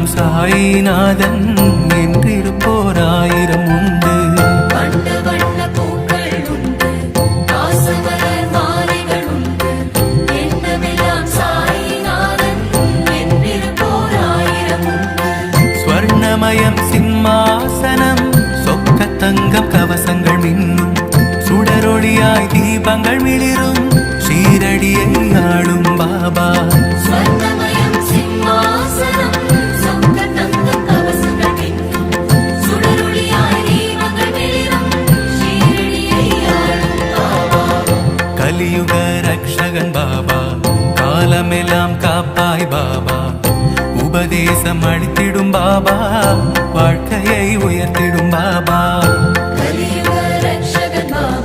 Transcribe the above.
கண்ணுக்கெல்லாம் சாயிநாதன் என்றிருப்போர் ஆயிரம் உண்டு. ஸ்வர்ணமயம் சிம்மாசனம் சொக்க தங்கம் கவசங்கள் மின்னும் சுடரொளியாய் தீபங்கள் மிளிரும் ஷீரடியை ஆளும் பாபா. கலியுக ரக்ஷகன் பாபா, காலமெல்லாம் காப்பாய் பாபா, உபதேசம் அளித்திடும் பாபா, வாழ்க்கையை உயர்த்திடும்